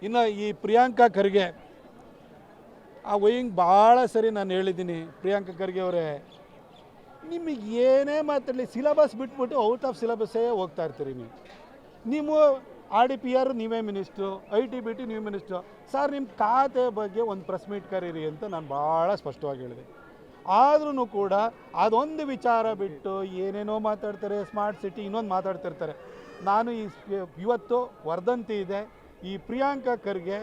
ಇನ್ನು ಈ ಪ್ರಿಯಾಂಕಾ ಖರ್ಗೆ ಆ ವಯಿಂಗ್ ಭಾಳ ಸರಿ ನಾನು ಹೇಳಿದ್ದೀನಿ. ಪ್ರಿಯಾಂಕಾ ಖರ್ಗೆ ಅವರೇ, ನಿಮಗೆ ಏನೇ ಮಾತಾಡಲಿ ಸಿಲೆಬಸ್ ಬಿಟ್ಬಿಟ್ಟು ಔಟ್ ಆಫ್ ಸಿಲೆಬಸ್ಸೇ ಹೋಗ್ತಾ ಇರ್ತೀರಿ. ನೀವು RDPR ನೀವೇ ಮಿನಿಸ್ಟ್ರು, IT-BT ನೀವೇ ಮಿನಿಸ್ಟ್ರು. ಸರ್ ನಿಮ್ಮ ಖಾತೆ ಬಗ್ಗೆ ಒಂದು ಪ್ರೆಸ್ ಮೀಟ್ ಕರೀರಿ ಅಂತ ನಾನು ಭಾಳ ಸ್ಪಷ್ಟವಾಗಿ ಹೇಳಿದೆ. ಆದ್ರೂ ಕೂಡ ಅದೊಂದು ವಿಚಾರ ಬಿಟ್ಟು ಏನೇನೋ ಮಾತಾಡ್ತಾರೆ, ಸ್ಮಾರ್ಟ್ ಸಿಟಿ ಇನ್ನೊಂದು ಮಾತಾಡ್ತಿರ್ತಾರೆ. ನಾನು ಇವತ್ತು ವರ್ಧಂತಿ ಇದೆ. ಈ ಪ್ರಿಯಾಂಕಾ ಖರ್ಗೆ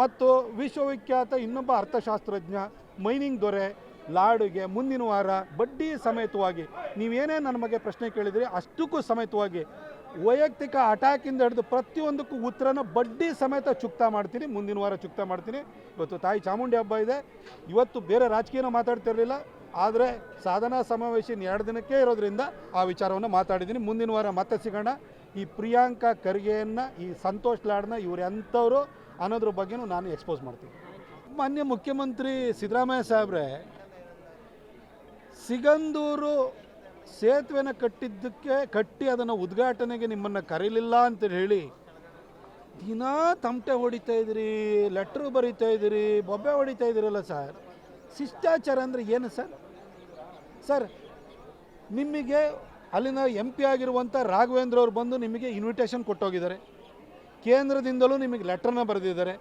ಮತ್ತು ವಿಶ್ವವಿಖ್ಯಾತ ಇನ್ನೊಬ್ಬ ಅರ್ಥಶಾಸ್ತ್ರಜ್ಞ ಮೈನಿಂಗ್ ದೊರೆ ಲಾಡುಗೆ ಮುಂದಿನ ವಾರ ಬಡ್ಡಿ ಸಮೇತವಾಗಿ ನೀವೇನೇ ನನ್ನ ಬಗ್ಗೆ ಪ್ರಶ್ನೆ ಕೇಳಿದ್ರಿ ಅಷ್ಟಕ್ಕೂ ಸಮೇತವಾಗಿ ವೈಯಕ್ತಿಕ ಅಟ್ಯಾಕಿಂದ ಹಿಡಿದು ಪ್ರತಿಯೊಂದಕ್ಕೂ ಉತ್ತರನ ಬಡ್ಡಿ ಸಮೇತ ಚುಕ್ತಾ ಮಾಡ್ತೀನಿ. ಮುಂದಿನ ವಾರ ಚುಕ್ತಾ ಮಾಡ್ತೀನಿ. ಇವತ್ತು ತಾಯಿ ಚಾಮುಂಡಿ ಹಬ್ಬ ಇದೆ. ಇವತ್ತು ಬೇರೆ ರಾಜಕೀಯನ ಮಾತಾಡ್ತಿರಲಿಲ್ಲ, ಆದರೆ ಸಾಧನಾ ಸಮಾವೇಶ 2 ದಿನಕ್ಕೆ ಇರೋದ್ರಿಂದ ಆ ವಿಚಾರವನ್ನು ಮಾತಾಡಿದ್ದೀನಿ. ಮುಂದಿನ ವಾರ ಮತ್ತೆ ಸಿಗೋಣ. ಈ ಪ್ರಿಯಾಂಕಾ ಖರ್ಗೆಯನ್ನು, ಈ ಸಂತೋಷ್ ಲಾಡ್ನ ಇವ್ರು ಎಂಥವ್ರು ಅನ್ನೋದ್ರ ಬಗ್ಗೆನೂ ನಾನು ಎಕ್ಸ್ಪೋಸ್ ಮಾಡ್ತೀನಿ. ಮಾನ್ಯ ಮುಖ್ಯಮಂತ್ರಿ ಸಿದ್ದರಾಮಯ್ಯ ಸಾಹೇಬ್ರೆ, ಸಿಗಂದೂರು ಸೇತುವೆನ ಕಟ್ಟಿ ಅದನ್ನು ಉದ್ಘಾಟನೆಗೆ ನಿಮ್ಮನ್ನು ಕರೀಲಿಲ್ಲ ಅಂತ ಹೇಳಿ ದಿನಾ ತಮಟೆ ಹೊಡಿತಾ ಇದ್ದೀರಿ, ಲೆಟ್ರು ಬರೀತಾ ಇದ್ದೀರಿ, ಬೊಬ್ಬೆ ಹೊಡಿತಾ ಇದ್ದೀರಲ್ಲ ಸರ್. ಶಿಷ್ಟಾಚಾರ ಅಂದರೆ ಏನು ಸರ್? ಸರ್ ನಿಮಗೆ ಅಲ್ಲಿನ MP ಆಗಿರುವಂಥ ರಾಘವೇಂದ್ರ ಅವ್ರು ಬಂದು ನಿಮಗೆ ಇನ್ವಿಟೇಷನ್ ಕೊಟ್ಟೋಗಿದ್ದಾರೆ. ಕೇಂದ್ರದಿಂದಲೂ ನಿಮಗೆ ಲೆಟ್ರನ್ನ ಬರೆದಿದ್ದಾರೆ.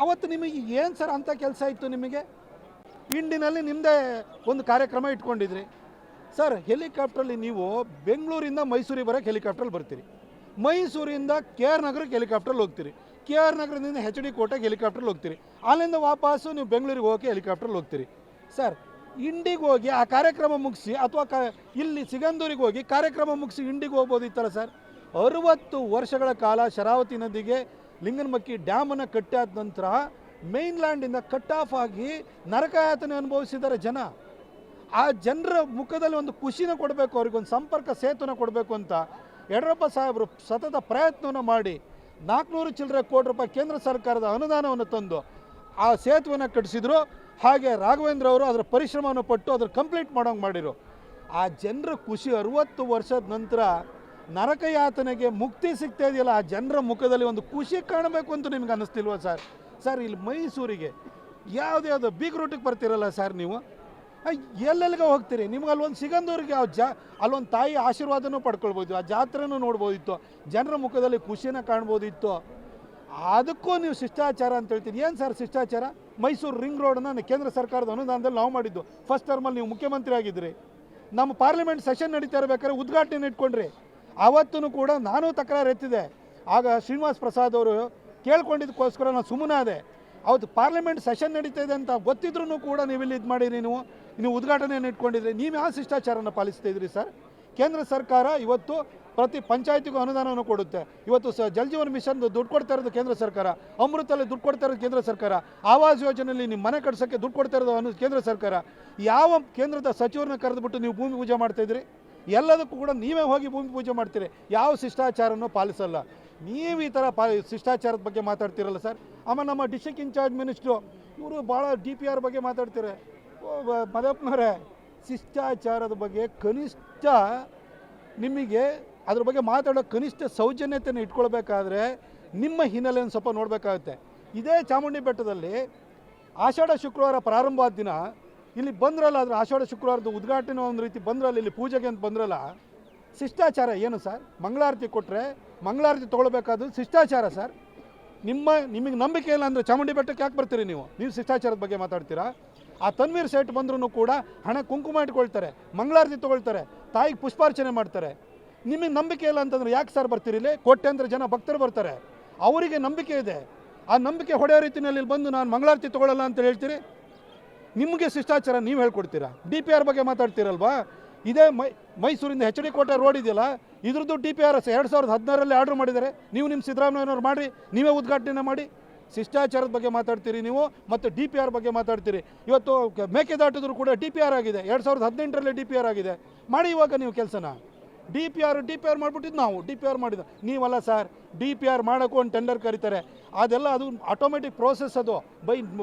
ಅವತ್ತು ನಿಮಗೆ ಏನು ಸರ್ ಅಂಥ ಕೆಲಸ ಇತ್ತು? ನಿಮಗೆ ಇಂಡಿನಲ್ಲಿ ನಿಮ್ಮದೇ ಒಂದು ಕಾರ್ಯಕ್ರಮ ಇಟ್ಕೊಂಡಿದ್ರಿ ಸರ್. ಹೆಲಿಕಾಪ್ಟ್ರಲ್ಲಿ ನೀವು ಬೆಂಗಳೂರಿಂದ ಮೈಸೂರಿಗೆ ಬರೋಕ್ಕೆ ಹೆಲಿಕಾಪ್ಟ್ರಲ್ಲಿ ಬರ್ತೀರಿ, ಮೈಸೂರಿಂದ KR ನಗರಕ್ಕೆ ಹೆಲಿಕಾಪ್ಟ್ರಲ್ಲಿ ಹೋಗ್ತೀರಿ, KR ನಗರದಿಂದ HD ಕೋಟೆಗೆ ಹೆಲಿಕಾಪ್ಟ್ರಲ್ಲಿ ಹೋಗ್ತೀರಿ, ಅಲ್ಲಿಂದ ವಾಪಸ್ಸು ನೀವು ಬೆಂಗಳೂರಿಗೆ ಹೋಗೋಕ್ಕೆ ಹೆಲಿಕಾಪ್ಟ್ರಲ್ಲಿ ಹೋಗ್ತೀರಿ. ಸರ್ ಇಂಡಿಗೆ ಹೋಗಿ ಆ ಕಾರ್ಯಕ್ರಮ ಮುಗಿಸಿ ಅಥವಾ ಇಲ್ಲಿ ಸಿಗಂದೂರಿಗೆ ಹೋಗಿ ಕಾರ್ಯಕ್ರಮ ಮುಗಿಸಿ ಇಂಡಿಗೆ ಹೋಗ್ಬೋದಿತ್ತಲ್ಲ ಸರ್. 60 ವರ್ಷಗಳ ಕಾಲ ಶರಾವತಿ ನದಿಗೆ ಲಿಂಗನಮಕ್ಕಿ ಡ್ಯಾಮನ್ನು ಕಟ್ಟಾದ ನಂತರ ಮೇನ್ಲ್ಯಾಂಡಿಂದ ಕಟ್ ಆಫ್ ಆಗಿ ನರಕಯಾತನೆ ಅನುಭವಿಸಿದ್ದಾರೆ ಜನ. ಆ ಜನರ ಮುಖದಲ್ಲಿ ಒಂದು ಖುಷಿನ ಕೊಡಬೇಕು, ಅವ್ರಿಗೊಂದು ಸಂಪರ್ಕ ಸೇತುನ ಕೊಡಬೇಕು ಅಂತ ಯಡಿಯೂರಪ್ಪ ಸಾಹೇಬರು ಸತತ ಪ್ರಯತ್ನವನ್ನು ಮಾಡಿ 400 ಚಿಲ್ಲರೆ ಕೋಟಿ ರೂಪಾಯಿ ಕೇಂದ್ರ ಸರ್ಕಾರದ ಅನುದಾನವನ್ನು ತಂದು ಆ ಸೇತುವೆನ ಕಟ್ಟಿಸಿದ್ರು. ಹಾಗೆ ರಾಘವೇಂದ್ರ ಅವರು ಅದರ ಪರಿಶ್ರಮವನ್ನು ಪಟ್ಟು ಅದರ ಕಂಪ್ಲೀಟ್ ಮಾಡೋಂಗೆ ಮಾಡಿರು. ಆ ಜನರ ಖುಷಿ 60 ವರ್ಷದ ನಂತರ ನರಕಯಾತನೆಗೆ ಮುಕ್ತಿ ಸಿಗ್ತಾ ಇದೆಯಲ್ಲ, ಆ ಜನರ ಮುಖದಲ್ಲಿ ಒಂದು ಖುಷಿ ಕಾಣಬೇಕು ಅಂತ ನಿಮ್ಗೆ ಅನ್ನಿಸ್ತಿಲ್ವ ಸರ್? ಸರ್ ಇಲ್ಲಿ ಮೈಸೂರಿಗೆ ಯಾವುದ್ಯಾವುದೋ ಬೀಗ್ ರೂಟಿಗೆ ಬರ್ತೀರಲ್ಲ ಸರ್, ನೀವು ಎಲ್ಲೆಲ್ಲಿಗೆ ಹೋಗ್ತೀರಿ? ನಿಮ್ಗೆ ಅಲ್ಲೊಂದು ಸಿಗಂದೂರಿಗೆ ಅಲ್ಲೊಂದು ತಾಯಿ ಆಶೀರ್ವಾದನೂ ಪಡ್ಕೊಳ್ಬೋದು, ಆ ಜಾತ್ರೆನೂ ನೋಡ್ಬೋದಿತ್ತು, ಜನರ ಮುಖದಲ್ಲಿ ಖುಷಿನ ಕಾಣ್ಬೋದಿತ್ತು. ಅದಕ್ಕೂ ನೀವು ಶಿಷ್ಟಾಚಾರ ಅಂತ ಹೇಳ್ತೀರಿ. ಏನು ಸರ್ ಶಿಷ್ಟಾಚಾರ? ಮೈಸೂರು ರಿಂಗ್ ರೋಡನ್ನು ಕೇಂದ್ರ ಸರ್ಕಾರದ ಅನುದಾನದಲ್ಲಿ ನಾವು ಮಾಡಿದ್ದು. ಫಸ್ಟ್ ಟರ್ಮಲ್ಲಿ ನೀವು ಮುಖ್ಯಮಂತ್ರಿ ಆಗಿದ್ರಿ. ನಮ್ಮ ಪಾರ್ಲಿಮೆಂಟ್ ಸೆಷನ್ ನಡೀತಾ ಇರಬೇಕಾದ್ರೆ ಉದ್ಘಾಟನೆ ಇಟ್ಕೊಂಡ್ರಿ. ಆವತ್ತೂ ಕೂಡ ನಾನು ತಕರಾರು ಎತ್ತಿದೆ. ಆಗ ಶ್ರೀನಿವಾಸ್ ಪ್ರಸಾದ್ ಅವರು ಕೇಳ್ಕೊಂಡಿದ್ದಕ್ಕೋಸ್ಕರ ನಾನು ಸುಮ್ಮನಾದೆ. ಅವತ್ತು ಪಾರ್ಲಿಮೆಂಟ್ ಸೆಷನ್ ನಡೀತಾ ಇದೆ ಅಂತ ಗೊತ್ತಿದ್ರೂ ಕೂಡ ನೀವು ಇಲ್ಲಿ ಇದು ಮಾಡಿರಿ, ನೀವು ಉದ್ಘಾಟನೆಯನ್ನು ಇಟ್ಕೊಂಡಿದ್ರಿ. ನೀವು ಯಾವ ಶಿಷ್ಟಾಚಾರನ ಪಾಲಿಸ್ತಾ ಇದ್ರಿ ಸರ್? ಕೇಂದ್ರ ಸರ್ಕಾರ ಇವತ್ತು ಪ್ರತಿ ಪಂಚಾಯತಿಗೂ ಅನುದಾನವನ್ನು ಕೊಡುತ್ತೆ. ಇವತ್ತು ಜಲ್ ಜೀವನ್ ಮಿಷನ್ ದುಡ್ಡು ಕೊಡ್ತಾ ಇರೋದು ಕೇಂದ್ರ ಸರ್ಕಾರ, ಅಮೃತಲ್ಲಿ ದುಡ್ಡು ಕೊಡ್ತಾ ಇರೋದು ಕೇಂದ್ರ ಸರ್ಕಾರ, ಆವಾಸ್ ಯೋಜನೆಯಲ್ಲಿ ನಿಮ್ಮ ಮನೆ ಕಟ್ಸೋಕ್ಕೆ ದುಡ್ಡು ಕೊಡ್ತಾ ಇರೋದು ಕೇಂದ್ರ ಸರ್ಕಾರ. ಯಾವ ಕೇಂದ್ರದ ಸಚಿವರನ್ನ ಕರೆದುಬಿಟ್ಟು ನೀವು ಭೂಮಿ ಪೂಜೆ ಮಾಡ್ತಾಯಿದ್ರಿ? ಎಲ್ಲದಕ್ಕೂ ಕೂಡ ನೀವೇ ಹೋಗಿ ಭೂಮಿ ಪೂಜೆ ಮಾಡ್ತೀರಿ, ಯಾವ ಶಿಷ್ಟಾಚಾರನೂ ಪಾಲಿಸಲ್ಲ. ನೀವು ಈ ಥರ ಶಿಷ್ಟಾಚಾರದ ಬಗ್ಗೆ ಮಾತಾಡ್ತಿರಲ್ಲ ಸರ್. ಆಮೇಲೆ ನಮ್ಮ ಡಿಸ್ಟ್ರಿಕ್ಟ್ ಇನ್ಚಾರ್ಜ್ ಮಿನಿಸ್ಟ್ರು ಇವರು ಭಾಳ DPR ಬಗ್ಗೆ ಮಾತಾಡ್ತಾರೆ. ಮದಪ್ಪನವರೇ, ಶಿಷ್ಟಾಚಾರದ ಬಗ್ಗೆ ಕನಿಷ್ಠ ನಿಮಗೆ ಅದ್ರ ಬಗ್ಗೆ ಮಾತಾಡೋ ಕನಿಷ್ಠ ಸೌಜನ್ಯತೆಯನ್ನು ಇಟ್ಕೊಳ್ಬೇಕಾದ್ರೆ ನಿಮ್ಮ ಹಿನ್ನೆಲೆಯನ್ನು ಸ್ವಲ್ಪ ನೋಡಬೇಕಾಗುತ್ತೆ. ಇದೇ ಚಾಮುಂಡಿ ಬೆಟ್ಟದಲ್ಲಿ ಆಷಾಢ ಶುಕ್ರವಾರ ಪ್ರಾರಂಭವಾದ ದಿನ ಇಲ್ಲಿ ಬಂದ್ರಲ್ಲ, ಅದ್ರ ಆಷಾಢ ಶುಕ್ರವಾರದ ಉದ್ಘಾಟನೆ ಒಂದು ರೀತಿ ಬಂದ್ರಲ್ಲ, ಇಲ್ಲಿ ಪೂಜೆಗೆ ಅಂತ ಬಂದ್ರಲ್ಲ. ಶಿಷ್ಟಾಚಾರ ಏನು ಸರ್? ಮಂಗಳಾರತಿ ಕೊಟ್ಟರೆ ಮಂಗಳಾರತಿ ತೊಗೊಳ್ಬೇಕಾದ್ರು ಶಿಷ್ಟಾಚಾರ ಸರ್. ನಿಮಗೆ ನಂಬಿಕೆ ಇಲ್ಲ ಅಂದರೆ ಚಾಮುಂಡಿ ಬೆಟ್ಟಕ್ಕೆ ಯಾಕೆ ಬರ್ತೀರಿ ನೀವು ಶಿಷ್ಟಾಚಾರದ ಬಗ್ಗೆ ಮಾತಾಡ್ತೀರಾ? ಆ ತನ್ವೀರ್ ಸೇಠ್ ಬಂದ್ರೂ ಕೂಡ ಹಣ ಕುಂಕುಮ ಇಟ್ಕೊಳ್ತಾರೆ, ಮಂಗಳಾರತಿ ತೊಗೊಳ್ತಾರೆ, ತಾಯಿಗೆ ಪುಷ್ಪಾರ್ಚನೆ ಮಾಡ್ತಾರೆ. ನಿಮಗೆ ನಂಬಿಕೆ ಇಲ್ಲ ಅಂತಂದ್ರೆ ಯಾಕೆ ಸರ್ ಬರ್ತೀರಿ? ಇಲ್ಲಿ ಕೋಟ್ಯಾಂತರ ಜನ ಭಕ್ತರು ಬರ್ತಾರೆ, ಅವರಿಗೆ ನಂಬಿಕೆ ಇದೆ. ಆ ನಂಬಿಕೆ ಹೊಡೆಯೋ ರೀತಿಯಲ್ಲಿ ಇಲ್ಲಿ ಬಂದು ನಾನು ಮಂಗಳಾರತಿ ತೊಗೊಳ್ಳಲ್ಲ ಅಂತ ಹೇಳ್ತೀರಿ? ನಿಮಗೆ ಶಿಷ್ಟಾಚಾರ ನೀವು ಹೇಳ್ಕೊಡ್ತೀರಾ? DPR ಬಗ್ಗೆ ಮಾತಾಡ್ತೀರಲ್ವಾ? ಇದೇ ಮೈಸೂರಿಂದ HD ಕೋಟೆ ರೋಡ್ ಇದೆಯಲ್ಲ, ಇದ್ರದ್ದು DPR 2016ರಲ್ಲಿ ಆರ್ಡರ್ ಮಾಡಿದ್ದಾರೆ. ನೀವು ನಿಮ್ಮ ಸಿದ್ದರಾಮಯ್ಯನವ್ರು ಮಾಡಿ, ನೀವೇ ಉದ್ಘಾಟನೆ ಮಾಡಿ. ಶಿಷ್ಟಾಚಾರದ ಬಗ್ಗೆ ಮಾತಾಡ್ತೀರಿ ನೀವು, ಮತ್ತು DPR ಬಗ್ಗೆ ಮಾತಾಡ್ತೀರಿ. ಇವತ್ತು ಮೇಕೆದಾಟಿದ್ರು ಕೂಡ DPR ಆಗಿದೆ, 2018ರಲ್ಲಿ DPR ಆಗಿದೆ. ಮಾಡಿ ಇವಾಗ ನೀವು ಕೆಲಸನ ಡಿ ಪಿ ಆರ್ ಮಾಡಿಬಿಟ್ಟಿದ್ದು ನಾವು ಡಿ ಪಿ ಆರ್ ಮಾಡಿದ್ದು ನೀವಲ್ಲ ಸರ್. ಡಿ ಪಿ ಆರ್ ಮಾಡೋಕ್ಕೂ ಒಂದು ಟೆಂಡರ್ ಕರೀತಾರೆ, ಅದೆಲ್ಲ ಅದು ಆಟೋಮೆಟಿಕ್ ಪ್ರೋಸೆಸ್, ಅದು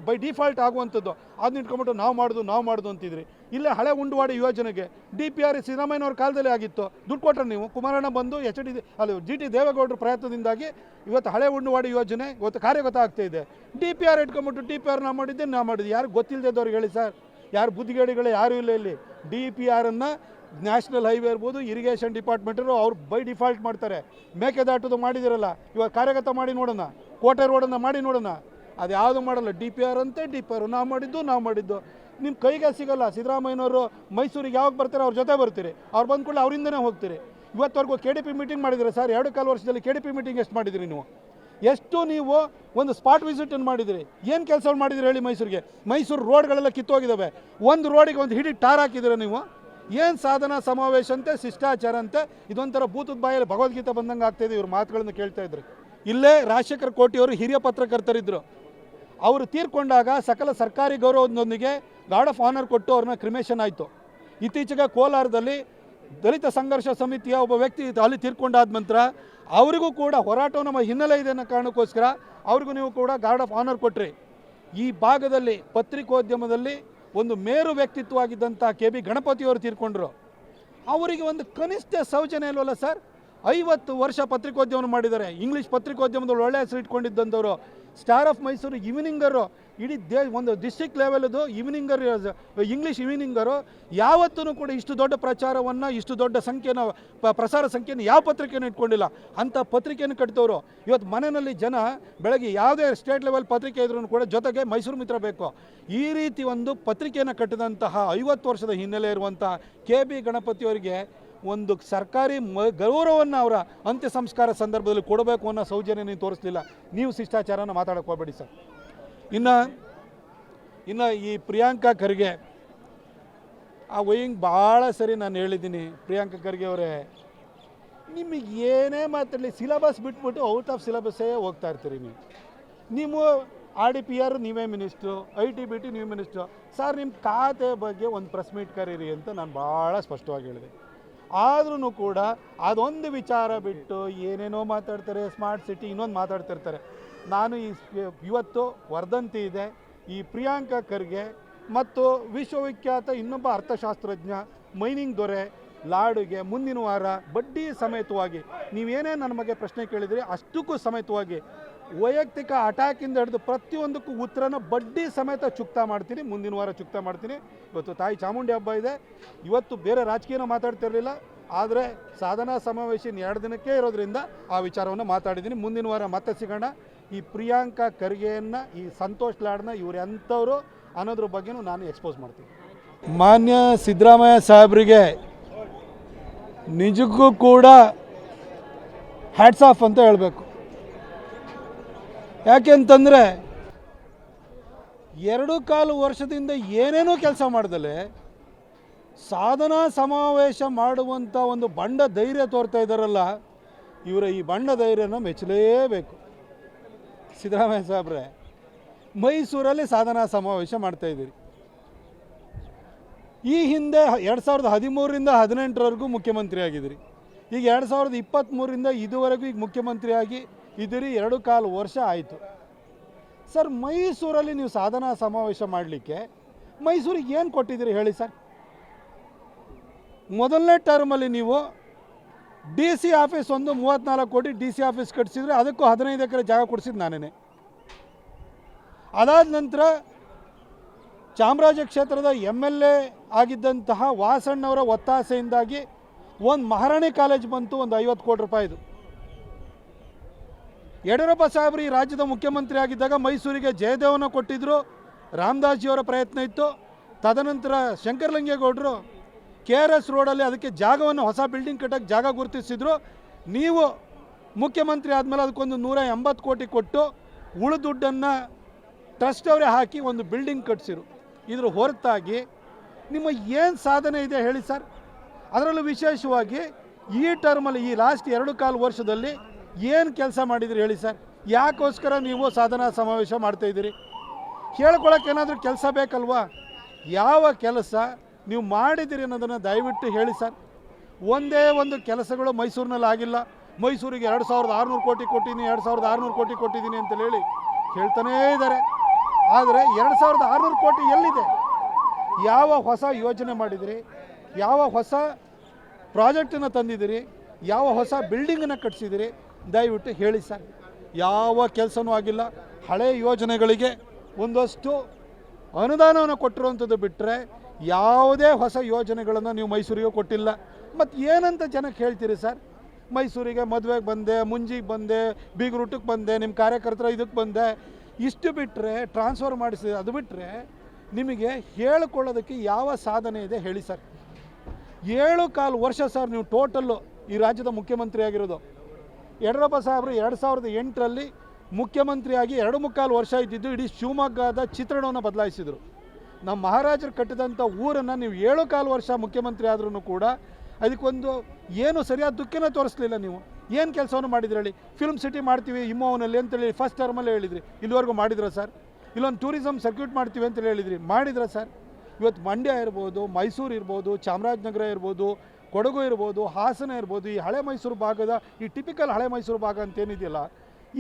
ಬೈ ಡಿಫಾಲ್ಟ್ ಆಗುವಂಥದ್ದು. ಅದನ್ನ ಇಟ್ಕೊಂಬಿಟ್ಟು ನಾವು ಮಾಡೋದು ಅಂತಿದ್ರಿ. ಇಲ್ಲೇ ಹಳೆ ಉಂಡುವಾಡಿ ಯೋಜನೆಗೆ ಡಿ ಪಿ ಆರ್ ಸಿದ್ದರಾಮಯ್ಯನವ್ರ ಕಾಲದಲ್ಲಿ ಆಗಿತ್ತು, ದುಡ್ಡು ಕೊಟ್ಟರೆ ನೀವು. ಕುಮಾರಣ್ಣ ಬಂದು ಜಿ ಟಿ ದೇವೇಗೌಡರ ಪ್ರಯತ್ನದಿಂದಾಗಿ ಇವತ್ತು ಹಳೆ ಉಂಡುವಾಡಿ ಯೋಜನೆ ಇವತ್ತು ಕಾರ್ಯಗತ ಆಗ್ತಾ ಇದೆ. ಡಿ ಪಿ ಆರ್ ಇಟ್ಕೊಂಬಿಟ್ಟು ಡಿ ಪಿ ಆರ್ ನಾ ಮಾಡಿದ್ದು ಯಾರು ಗೊತ್ತಿಲ್ಲದವ್ರಿಗೆ ಹೇಳಿ ಸರ್, ಯಾರು ಬುದ್ಧಿಗೇಡಿಗಳೇ ಯಾರೂ ಇಲ್ಲ ಇಲ್ಲಿ. ಡಿ ಪಿ ಆರನ್ನು ನ್ಯಾಷನಲ್ ಹೈವೇ ಇರ್ಬೋದು, ಇರಿಗೇಷನ್ ಡಿಪಾರ್ಟ್ಮೆಂಟರು ಅವ್ರು ಬೈ ಡಿಫಾಲ್ಟ್ ಮಾಡ್ತಾರೆ. ಮೇಕೆದಾಟುದು ಮಾಡಿದಿರಲ್ಲ, ಇವಾಗ ಕಾರ್ಯಗತ ಮಾಡಿ ನೋಡೋಣ. ಕೋಟೆ ರೋಡನ್ನು ಮಾಡಿ ನೋಡೋಣ. ಅದು ಯಾವುದು ಮಾಡಲ್ಲ. ಡಿ ಪಿ ಆರ್ ಅಂತೆ ಡಿ ಪಿ ಆರ್ ನಾವು ಮಾಡಿದ್ದು ನಿಮ್ಮ ಕೈಗೆ ಸಿಗಲ್ಲ. ಸಿದ್ದರಾಮಯ್ಯನವರು ಮೈಸೂರಿಗೆ ಯಾವಾಗ ಬರ್ತಾರೆ ಅವ್ರ ಜೊತೆ ಬರ್ತೀರಿ, ಅವ್ರು ಬಂದ ಕೂಡಲೇ ಅವರಿಂದನೇ ಹೋಗ್ತೀರಿ. ಇವತ್ತವರೆಗೂ ಕೆ ಡಿ ಪಿ ಮೀಟಿಂಗ್ ಮಾಡಿದ್ದೀರಿ ಸರ್, 2.25 ವರ್ಷದಲ್ಲಿ ಕೆ ಡಿ ಪಿ ಮೀಟಿಂಗ್ ಎಷ್ಟು ಮಾಡಿದಿರಿ ನೀವು? ಎಷ್ಟು ನೀವು ಒಂದು ಸ್ಪಾಟ್ ವಿಸಿಟನ್ನು ಮಾಡಿದಿರಿ? ಏನು ಕೆಲಸಗಳು ಮಾಡಿದಿರಿ ಹೇಳಿ ಮೈಸೂರಿಗೆ? ಮೈಸೂರು ರೋಡ್ಗಳೆಲ್ಲ ಕಿತ್ತೋಗಿದ್ದಾವೆ, ಒಂದು ರೋಡಿಗೆ ಒಂದು ಹಿಡಿ ಟಾರ್ ಹಾಕಿದ್ದೀರ ನೀವು. ಏನು ಸಾಧನಾ ಸಮಾವೇಶ ಅಂತೆ, ಶಿಷ್ಟಾಚಾರ ಅಂತೆ, ಇದೊಂಥರ ಭೂತದ ಬಾಯಲ್ಲಿ ಭಗವದ್ಗೀತೆ ಬಂದಂಗೆ ಆಗ್ತಾಯಿದೆ ಇವ್ರ ಮಾತುಗಳನ್ನು ಕೇಳ್ತಾ ಇದ್ರಿ. ಇಲ್ಲೇ ರಾಜಶೇಖರ ಕೋಟಿಯವರು ಹಿರಿಯ ಪತ್ರಕರ್ತರಿದ್ದರು. ಅವರು ತೀರ್ಕೊಂಡಾಗ ಸಕಲ ಸರ್ಕಾರಿ ಗೌರವದೊಂದಿಗೆ ಗಾರ್ಡ್ ಆಫ್ ಆನರ್ ಕೊಟ್ಟು ಅವ್ರನ್ನ ಕ್ರಿಮೇಷನ್ ಆಯಿತು. ಇತ್ತೀಚೆಗೆ ಕೋಲಾರದಲ್ಲಿ ದಲಿತ ಸಂಘರ್ಷ ಸಮಿತಿಯ ಒಬ್ಬ ವ್ಯಕ್ತಿ ಅಲ್ಲಿ ತೀರ್ಕೊಂಡಾದ ನಂತರ ಅವರಿಗೂ ಕೂಡ ಹೋರಾಟ ನಮ್ಮ ಹಿನ್ನೆಲೆ ಇದೆ ಅನ್ನೋ ಕಾರಣಕ್ಕೋಸ್ಕರ ಅವ್ರಿಗೂ ನೀವು ಕೂಡ ಗಾರ್ಡ್ ಆಫ್ ಆನರ್ ಕೊಟ್ರಿ. ಈ ಭಾಗದಲ್ಲಿ ಪತ್ರಿಕೋದ್ಯಮದಲ್ಲಿ ಒಂದು ಮೇರು ವ್ಯಕ್ತಿತ್ವ ಆಗಿದ್ದಂಥ ಕೆ ಬಿ ಗಣಪತಿಯವರು ತೀರ್ಕೊಂಡ್ರು. ಅವರಿಗೆ ಒಂದು ಕನಿಷ್ಠ ಸೌಜನ್ಯ ಇಲ್ವಲ್ಲ ಸರ್? 50 ವರ್ಷ ಪತ್ರಿಕೋದ್ಯಮ ಮಾಡಿದ್ದಾರೆ. ಇಂಗ್ಲೀಷ್ ಪತ್ರಿಕೋದ್ಯಮದಲ್ಲಿ ಒಳ್ಳೆಯ ಹೆಸರು ಇಟ್ಕೊಂಡಿದ್ದಂಥವರು. ಸ್ಟಾರ್ ಆಫ್ ಮೈಸೂರು ಈವ್ನಿಂಗರು, ಇಡೀ ಒಂದು ಡಿಸ್ಟ್ರಿಕ್ಟ್ ಲೆವೆಲದು ಈವ್ನಿಂಗರ್, ಇಂಗ್ಲೀಷ್ ಈವ್ನಿಂಗರು. ಯಾವತ್ತೂ ಕೂಡ ಇಷ್ಟು ದೊಡ್ಡ ಪ್ರಚಾರವನ್ನು, ಇಷ್ಟು ದೊಡ್ಡ ಸಂಖ್ಯೆನ ಪ್ರಸಾರ ಸಂಖ್ಯೆಯನ್ನು ಯಾವ ಪತ್ರಿಕೆಯನ್ನು ಇಟ್ಕೊಂಡಿಲ್ಲ. ಅಂಥ ಪತ್ರಿಕೆಯನ್ನು ಕಟ್ಟಿದವರು. ಇವತ್ತು ಮನೆಯಲ್ಲಿ ಜನ ಬೆಳಗ್ಗೆ ಯಾವುದೇ ಸ್ಟೇಟ್ ಲೆವೆಲ್ ಪತ್ರಿಕೆ ಇದ್ರೂ ಕೂಡ ಜೊತೆಗೆ ಮೈಸೂರು ಮಿತ್ರ ಬೇಕು. ಈ ರೀತಿ ಒಂದು ಪತ್ರಿಕೆಯನ್ನು ಕಟ್ಟಿದಂತಹ 50 ವರ್ಷದ ಹಿನ್ನೆಲೆ ಇರುವಂಥ ಕೆ ಬಿ ಗಣಪತಿಯವರಿಗೆ ಒಂದು ಸರ್ಕಾರಿ ಗೌರವವನ್ನು ಅವರ ಅಂತ್ಯ ಸಂಸ್ಕಾರ ಸಂದರ್ಭದಲ್ಲಿ ಕೊಡಬೇಕು ಅನ್ನೋ ಸೌಜನ್ಯ ನೀವು ತೋರಿಸಲಿಲ್ಲ. ನೀವು ಶಿಷ್ಟಾಚಾರನ ಮಾತಾಡೋಕೆ ಹೋಗಬೇಡಿ ಸರ್. ಇನ್ನು ಈ ಪ್ರಿಯಾಂಕಾ ಖರ್ಗೆ ಆ ವಯಿಂಗ್ ಭಾಳ ಸರಿ ನಾನು ಹೇಳಿದ್ದೀನಿ. ಪ್ರಿಯಾಂಕಾ ಖರ್ಗೆ ಅವರೇ, ನಿಮಗೆ ಏನೇ ಮಾತಾಡಲಿ ಸಿಲೆಬಸ್ ಬಿಟ್ಬಿಟ್ಟು ಔಟ್ ಆಫ್ ಸಿಲೆಬಸ್ಸೇ ಹೋಗ್ತಾ ಇರ್ತೀರಿ ನೀವು. RDPR ನೀವೇ ಮಿನಿಸ್ಟ್ರು, IT/BT ನೀವೇ ಮಿನಿಸ್ಟ್ರು. ಸರ್ ನಿಮ್ಮ ಖಾತೆ ಬಗ್ಗೆ ಒಂದು ಪ್ರೆಸ್ ಮೀಟ್ ಕರೀರಿ ಅಂತ ನಾನು ಭಾಳ ಸ್ಪಷ್ಟವಾಗಿ ಹೇಳಿದೆ. ಆದ್ರೂ ಕೂಡ ಅದೊಂದು ವಿಚಾರ ಬಿಟ್ಟು ಏನೇನೋ ಮಾತಾಡ್ತಾರೆ, ಸ್ಮಾರ್ಟ್ ಸಿಟಿ ಇನ್ನೊಂದು ಮಾತಾಡ್ತಿರ್ತಾರೆ. ನಾನು ಇವತ್ತು ವರ್ಧಂತಿ ಇದೆ. ಈ ಪ್ರಿಯಾಂಕಾ ಖರ್ಗೆ ಮತ್ತು ವಿಶ್ವವಿಖ್ಯಾತ ಇನ್ನೊಬ್ಬ ಅರ್ಥಶಾಸ್ತ್ರಜ್ಞ ಮೈನಿಂಗ್ ದೊರೆ ಲಾಡುಗೆ ಮುಂದಿನ ವಾರ ಬಡ್ಡಿ ಸಮೇತವಾಗಿ ನೀವೇನೇ ನನ್ನ ಬಗ್ಗೆ ಪ್ರಶ್ನೆ ಕೇಳಿದ್ರಿ ಅಷ್ಟಕ್ಕೂ ಸಮೇತವಾಗಿ ವೈಯಕ್ತಿಕ ಅಟ್ಯಾಕಿಂದ ಹಿಡಿದು ಪ್ರತಿಯೊಂದಕ್ಕೂ ಉತ್ತರನ ಬಡ್ಡಿ ಸಮೇತ ಚುಕ್ತಾ ಮಾಡ್ತೀನಿ. ಮುಂದಿನ ವಾರ ಚುಕ್ತಾ ಮಾಡ್ತೀನಿ. ಇವತ್ತು ತಾಯಿ ಚಾಮುಂಡಿ ಹಬ್ಬ ಇದೆ. ಇವತ್ತು ಬೇರೆ ರಾಜಕೀಯನ ಮಾತಾಡ್ತಿರಲಿಲ್ಲ, ಆದರೆ ಸಾಧನಾ ಸಮಾವೇಶ 2 ದಿನಕ್ಕೆ ಇರೋದ್ರಿಂದ ಆ ವಿಚಾರವನ್ನು ಮಾತಾಡಿದ್ದೀನಿ. ಮುಂದಿನ ವಾರ ಮತ್ತೆ ಸಿಗೋಣ. ಈ ಪ್ರಿಯಾಂಕಾ ಖರ್ಗೆಯನ್ನು, ಈ ಸಂತೋಷ್ ಲಾಡ್ನ ಇವ್ರು ಎಂಥವ್ರು ಅನ್ನೋದ್ರ ಬಗ್ಗೆನೂ ನಾನು ಎಕ್ಸ್ಪೋಸ್ ಮಾಡ್ತೀನಿ. ಮಾನ್ಯ ಸಿದ್ದರಾಮಯ್ಯ ಸಾಹೇಬರಿಗೆ ನಿಜಕ್ಕೂ ಕೂಡ ಹ್ಯಾಟ್ಸ್ ಆಫ್ ಅಂತ ಹೇಳಬೇಕು. ಯಾಕೆಂತಂದರೆ 2.25 ವರ್ಷದಿಂದ ಏನೇನೋ ಕೆಲಸ ಮಾಡ್ದಲೆ ಸಾಧನಾ ಸಮಾವೇಶ ಮಾಡುವಂಥ ಒಂದು ಬಂಡ ಧೈರ್ಯ ತೋರ್ತಾ ಇದ್ದಾರಲ್ಲ, ಇವರ ಈ ಬಂಡ ಧೈರ್ಯನ ಮೆಚ್ಚಲೇಬೇಕು. ಸಿದ್ದರಾಮಯ್ಯ ಸಾಹೇಬ್ರೆ, ಮೈಸೂರಲ್ಲಿ ಸಾಧನಾ ಸಮಾವೇಶ ಮಾಡ್ತಾಯಿದ್ದೀರಿ. ಈ ಹಿಂದೆ 2013ರಿಂದ 18ರವರೆಗೂ ಮುಖ್ಯಮಂತ್ರಿ ಆಗಿದ್ದೀರಿ. ಈಗ 2023ರಿಂದ ಇದುವರೆಗೂ ಈಗ ಮುಖ್ಯಮಂತ್ರಿಯಾಗಿ ಇದ್ದೀರಿ. 2.25 ವರ್ಷ ಆಯಿತು. ಸರ್, ಮೈಸೂರಲ್ಲಿ ನೀವು ಸಾಧನಾ ಸಮಾವೇಶ ಮಾಡಲಿಕ್ಕೆ ಮೈಸೂರಿಗೆ ಏನು ಕೊಟ್ಟಿದ್ದೀರಿ ಹೇಳಿ ಸರ್? ಮೊದಲನೇ ಟರ್ಮಲ್ಲಿ ನೀವು DC ಆಫೀಸ್ ಒಂದು 34 ಕೋಟಿ DC ಆಫೀಸ್ ಕಟ್ಟಿಸಿದ್ರೆ ಅದಕ್ಕೂ 15 ಎಕರೆ ಜಾಗ ಕೊಡಿಸಿದ್ದು ನಾನೇ. ಅದಾದ ನಂತರ ಚಾಮರಾಜ ಕ್ಷೇತ್ರದ MLA ಆಗಿದ್ದಂತಹ ವಾಸಣ್ಣವರ ಒತ್ತಾಸೆಯಿಂದಾಗಿ ಒಂದು ಮಹಾರಾಣಿ ಕಾಲೇಜ್ ಬಂತು, ಒಂದು 50 ಕೋಟಿ ರೂಪಾಯಿದು. ಯಡಿಯೂರಪ್ಪ ಸಾಹೇಬರು ಈ ರಾಜ್ಯದ ಮುಖ್ಯಮಂತ್ರಿ ಆಗಿದ್ದಾಗ ಮೈಸೂರಿಗೆ ಜಯದೇವನ ಕೊಟ್ಟಿದ್ದರು. ರಾಮದಾಸ್ಜಿಯವರ ಪ್ರಯತ್ನ ಇತ್ತು. ತದನಂತರ ಶಂಕರಲಿಂಗೇಗೌಡರು KRS ರೋಡಲ್ಲಿ ಅದಕ್ಕೆ ಜಾಗವನ್ನು, ಹೊಸ ಬಿಲ್ಡಿಂಗ್ ಕಟ್ಟಕ್ಕೆ ಜಾಗ ಗುರುತಿಸಿದ್ರು. ನೀವು ಮುಖ್ಯಮಂತ್ರಿ ಆದಮೇಲೆ ಅದಕ್ಕೊಂದು 180 ಕೋಟಿ ಕೊಟ್ಟು ಉಳಿದ ದುಡ್ಡನ್ನು ಟ್ರಸ್ಟ್ ಅವರೇ ಹಾಕಿ ಒಂದು ಬಿಲ್ಡಿಂಗ್ ಕಟ್ಟಿಸಿರು. ಇದ್ರ ಹೊರತಾಗಿ ನಿಮ್ಮ ಏನು ಸಾಧನೆ ಇದೆ ಹೇಳಿ ಸರ್? ಅದರಲ್ಲೂ ವಿಶೇಷವಾಗಿ ಈ ಟರ್ಮಲ್ಲಿ, ಈ ಲಾಸ್ಟ್ 2.25 ವರ್ಷದಲ್ಲಿ ಏನು ಕೆಲಸ ಮಾಡಿದಿರಿ ಹೇಳಿ ಸರ್? ಯಾಕೋಸ್ಕರ ನೀವು ಸಾಧನಾ ಸಮಾವೇಶ ಮಾಡ್ತಾಯಿದ್ದೀರಿ? ಹೇಳ್ಕೊಳಕ್ಕೆ ಏನಾದರೂ ಕೆಲಸ ಬೇಕಲ್ವಾ? ಯಾವ ಕೆಲಸ ನೀವು ಮಾಡಿದ್ದೀರಿ ಅನ್ನೋದನ್ನು ದಯವಿಟ್ಟು ಹೇಳಿ ಸರ್. ಒಂದೇ ಒಂದು ಕೆಲಸಗಳು ಮೈಸೂರಿನಲ್ಲಿ ಆಗಿಲ್ಲ. ಮೈಸೂರಿಗೆ 2600 ಕೋಟಿ ಕೊಟ್ಟಿದ್ದೀನಿ, 2600 ಕೋಟಿ ಕೊಟ್ಟಿದ್ದೀನಿ ಅಂತ ಹೇಳಿ ಹೇಳ್ತಾನೇ ಇದ್ದಾರೆ. ಆದರೆ 2600 ಕೋಟಿ ಎಲ್ಲಿದೆ? ಯಾವ ಹೊಸ ಯೋಜನೆ ಮಾಡಿದಿರಿ? ಯಾವ ಹೊಸ ಪ್ರಾಜೆಕ್ಟನ್ನು ತಂದಿದ್ದೀರಿ? ಯಾವ ಹೊಸ ಬಿಲ್ಡಿಂಗನ್ನು ಕಟ್ಟಿಸಿದಿರಿ? ದಯವಿಟ್ಟು ಹೇಳಿ ಸರ್. ಯಾವ ಕೆಲಸನೂ ಆಗಿಲ್ಲ. ಹಳೆ ಯೋಜನೆಗಳಿಗೆ ಒಂದಷ್ಟು ಅನುದಾನವನ್ನು ಕೊಟ್ಟಿರುವಂಥದ್ದು ಬಿಟ್ಟರೆ ಯಾವುದೇ ಹೊಸ ಯೋಜನೆಗಳನ್ನು ನೀವು ಮೈಸೂರಿಗೆ ಕೊಟ್ಟಿಲ್ಲ. ಮತ್ತು ಏನಂತ ಜನಕ್ಕೆ ಹೇಳ್ತೀರಿ ಸರ್? ಮೈಸೂರಿಗೆ ಮದುವೆಗೆ ಬಂದೆ, ಮುಂಜಿಗೆ ಬಂದೆ, ಬೀಗರೂಟಕ್ಕೆ ಬಂದೆ, ನಿಮ್ಮ ಕಾರ್ಯಕರ್ತರ ಇದಕ್ಕೆ ಬಂದೆ, ಇಷ್ಟು ಬಿಟ್ಟರೆ ಟ್ರಾನ್ಸ್ಫರ್ ಮಾಡಿಸಿದೆ. ಅದು ಬಿಟ್ಟರೆ ನಿಮಗೆ ಹೇಳಿಕೊಳ್ಳೋದಕ್ಕೆ ಯಾವ ಸಾಧನೆ ಇದೆ ಹೇಳಿ ಸರ್? 7.25 ವರ್ಷ ಸರ್ ನೀವು ಟೋಟಲ್ಲು ಈ ರಾಜ್ಯದ ಮುಖ್ಯಮಂತ್ರಿ ಆಗಿರೋದು. ಯಡಿಯೂರಪ್ಪ ಸಾಹೇಬರು 2008ರಲ್ಲಿ ಮುಖ್ಯಮಂತ್ರಿಯಾಗಿ 2.25 ವರ್ಷ ಇದ್ದಿದ್ದು ಇಡೀ ಶಿವಮೊಗ್ಗದ ಚಿತ್ರಣವನ್ನು ಬದಲಾಯಿಸಿದರು. ನಮ್ಮ ಮಹಾರಾಜರು ಕಟ್ಟಿದಂಥ ಊರನ್ನು ನೀವು 7.25 ವರ್ಷ ಮುಖ್ಯಮಂತ್ರಿ ಆದ್ರೂ ಕೂಡ ಅದಕ್ಕೊಂದು ಏನು ಸರಿಯಾದ ದುಃಖನೇ ತೋರಿಸಲಿಲ್ಲ. ನೀವು ಏನು ಕೆಲಸವನ್ನು ಮಾಡಿದ್ರಿ ಹೇಳಿ? ಫಿಲ್ಮ್ ಸಿಟಿ ಮಾಡ್ತೀವಿ ಇಮ್ಮೋವನಲ್ಲಿ ಅಂತೇಳಿ ಫಸ್ಟ್ ಟರ್ಮಲ್ಲೇ ಹೇಳಿದ್ರಿ. ಇಲ್ಲಿವರೆಗೂ ಮಾಡಿದ್ರ ಸರ್? ಇಲ್ಲೊಂದು ಟೂರಿಸಮ್ ಸರ್ಕ್ಯೂಟ್ ಮಾಡ್ತೀವಿ ಅಂತೇಳಿ ಹೇಳಿದ್ರಿ, ಮಾಡಿದ್ರ ಸರ್? ಇವತ್ತು ಮಂಡ್ಯ ಇರ್ಬೋದು, ಮೈಸೂರು ಇರ್ಬೋದು, ಚಾಮರಾಜನಗರ ಇರ್ಬೋದು, ಕೊಡಗು ಇರ್ಬೋದು, ಹಾಸನ ಇರ್ಬೋದು, ಈ ಹಳೆ ಮೈಸೂರು ಭಾಗದ ಈ ಟಿಪಿಕಲ್ ಹಳೆ ಮೈಸೂರು ಭಾಗ ಅಂತೇನಿದೆಯಲ್ಲ,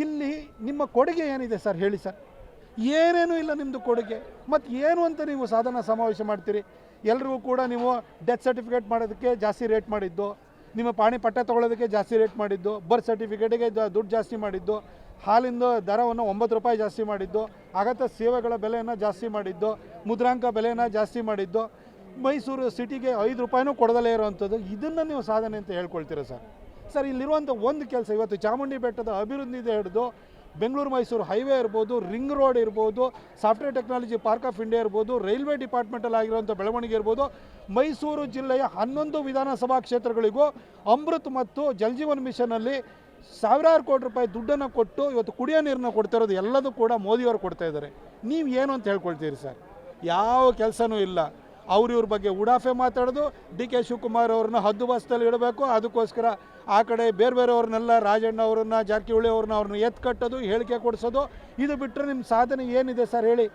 ಇಲ್ಲಿ ನಿಮ್ಮ ಕೊಡುಗೆ ಏನಿದೆ ಸರ್ ಹೇಳಿ ಸರ್? ಏನೇನೂ ಇಲ್ಲ ನಿಮ್ಮದು ಕೊಡುಗೆ. ಮತ್ತು ಏನು ಅಂತ ನೀವು ಸಾಧನಾ ಸಮಾವೇಶ ಮಾಡ್ತೀರಿ? ಎಲ್ರಿಗೂ ಕೂಡ ನೀವು ಡೆತ್ ಸರ್ಟಿಫಿಕೇಟ್ ಮಾಡೋದಕ್ಕೆ ಜಾಸ್ತಿ ರೇಟ್ ಮಾಡಿದ್ದು, ನಿಮ್ಮ ಪಾಣಿ ಪಟ್ಟ ತೊಗೊಳ್ಳೋದಕ್ಕೆ ಜಾಸ್ತಿ ರೇಟ್ ಮಾಡಿದ್ದು, ಬರ್ತ್ ಸರ್ಟಿಫಿಕೇಟಿಗೆ ದುಡ್ಡು ಜಾಸ್ತಿ ಮಾಡಿದ್ದು, ಹಾಲಿಂದ ದರವನ್ನು 9 ರೂಪಾಯಿ ಜಾಸ್ತಿ ಮಾಡಿದ್ದು, ಅಗತ್ಯ ಸೇವೆಗಳ ಬೆಲೆಯನ್ನು ಜಾಸ್ತಿ ಮಾಡಿದ್ದು, ಮುದ್ರಾಂಕ ಬೆಲೆಯನ್ನು ಜಾಸ್ತಿ ಮಾಡಿದ್ದು, ಮೈಸೂರು ಸಿಟಿಗೆ 5 ರೂಪಾಯಿನೂ ಕೊಡದಲೇ ಇರೋವಂಥದ್ದು. ಇದನ್ನು ನೀವು ಸಾಧನೆ ಅಂತ ಹೇಳ್ಕೊಳ್ತೀರ ಸರ್? ಸರ್, ಇಲ್ಲಿರುವಂಥ ಒಂದು ಕೆಲಸ, ಇವತ್ತು ಚಾಮುಂಡಿ ಬೆಟ್ಟದ ಅಭಿವೃದ್ಧಿಯಿಂದ ಹಿಡಿದು ಬೆಂಗಳೂರು ಮೈಸೂರು ಹೈವೇ ಇರ್ಬೋದು, ರಿಂಗ್ ರೋಡ್ ಇರ್ಬೋದು, software technology park of India ಇರ್ಬೋದು, ರೈಲ್ವೆ ಡಿಪಾರ್ಟ್ಮೆಂಟಲ್ಲಿ ಆಗಿರುವಂಥ ಬೆಳವಣಿಗೆ ಇರ್ಬೋದು, ಮೈಸೂರು ಜಿಲ್ಲೆಯ 11 ವಿಧಾನಸಭಾ ಕ್ಷೇತ್ರಗಳಿಗೂ ಅಮೃತ್ ಮತ್ತು ಜಲಜೀವನ್ ಮಿಷನಲ್ಲಿ ಸಾವಿರಾರು ಕೋಟಿ ರೂಪಾಯಿ ದುಡ್ಡನ್ನು ಕೊಟ್ಟು ಇವತ್ತು ಕುಡಿಯೋ ನೀರನ್ನ ಕೊಡ್ತಾ ಇರೋದು ಎಲ್ಲದೂ ಕೂಡ ಮೋದಿಯವರು ಕೊಡ್ತಾ ಇದ್ದಾರೆ. ನೀವು ಏನು ಅಂತ ಹೇಳ್ಕೊಳ್ತೀರಿ ಸರ್? ಯಾವ ಕೆಲಸನೂ ಇಲ್ಲ. ಇವ್ರ ಬಗ್ಗೆ ಉಡಾಫೆ ಮಾತಾಡೋದು, ಡಿ ಕೆ ಶಿವಕುಮಾರ್ ಅವ್ರನ್ನ ಹದ್ದುಬಸ್ತಲ್ಲಿ ಇಡಬೇಕು, ಅದಕ್ಕೋಸ್ಕರ ಆ ಕಡೆ ಬೇರೆ ಬೇರೆಯವ್ರನ್ನೆಲ್ಲ, ರಾಜಣ್ಣ ಅವ್ರನ್ನ, ಜಾರಕಿಹೊಳಿ ಅವ್ರನ್ನ ಎತ್ತು ಕಟ್ಟೋದು, ಹೇಳಿಕೆ ಕೊಡಿಸೋದು. ಇದು ಬಿಟ್ಟರೆ ನಿಮ್ಮ ಸಾಧನೆ ಏನಿದೆ ಸರ್ ಹೇಳಿ?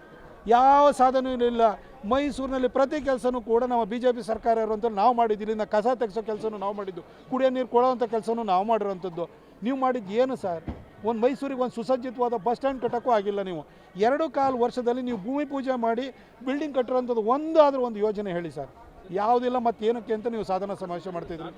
ಯಾವ ಸಾಧನೆಯೂ ಇಲ್ಲ. ಮೈಸೂರಿನಲ್ಲಿ ಪ್ರತಿ ಕೆಲಸನೂ ಕೂಡ ನಮ್ಮ BJP ಸರ್ಕಾರ ಇರುವಂಥದ್ದು ನಾವು ಮಾಡಿದ್ದು. ಇಲ್ಲಿಂದ ಕಸ ತೆಗೆಸೋ ಕೆಲಸನೂ ನಾವು ಮಾಡಿದ್ದು, ಕುಡಿಯೋ ನೀರು ಕೊಡೋವಂಥ ಕೆಲಸನೂ ನಾವು ಮಾಡಿರೋವಂಥದ್ದು. ನೀವು ಮಾಡಿದ್ದು ಏನು ಸರ್? ಒಂದು ಮೈಸೂರಿಗೆ ಒಂದು ಸುಸಜ್ಜಿತವಾದ ಬಸ್ ಸ್ಟ್ಯಾಂಡ್ ಕಟ್ಟೋಕ್ಕೂ ಆಗಿಲ್ಲ. ನೀವು 2.25 ವರ್ಷದಲ್ಲಿ ನೀವು ಭೂಮಿ ಪೂಜೆ ಮಾಡಿ ಬಿಲ್ಡಿಂಗ್ ಕಟ್ಟಿರೋಂಥದ್ದು ಒಂದಾದರೂ ಒಂದು ಯೋಜನೆ ಹೇಳಿ ಸರ್? ಯಾವುದಿಲ್ಲ. ಮತ್ತು ಏನಕ್ಕೆ ಅಂತ ನೀವು ಸಾಧನಾ ಸಮಾವೇಶ ಮಾಡ್ತಾಯಿದ್ರಿ?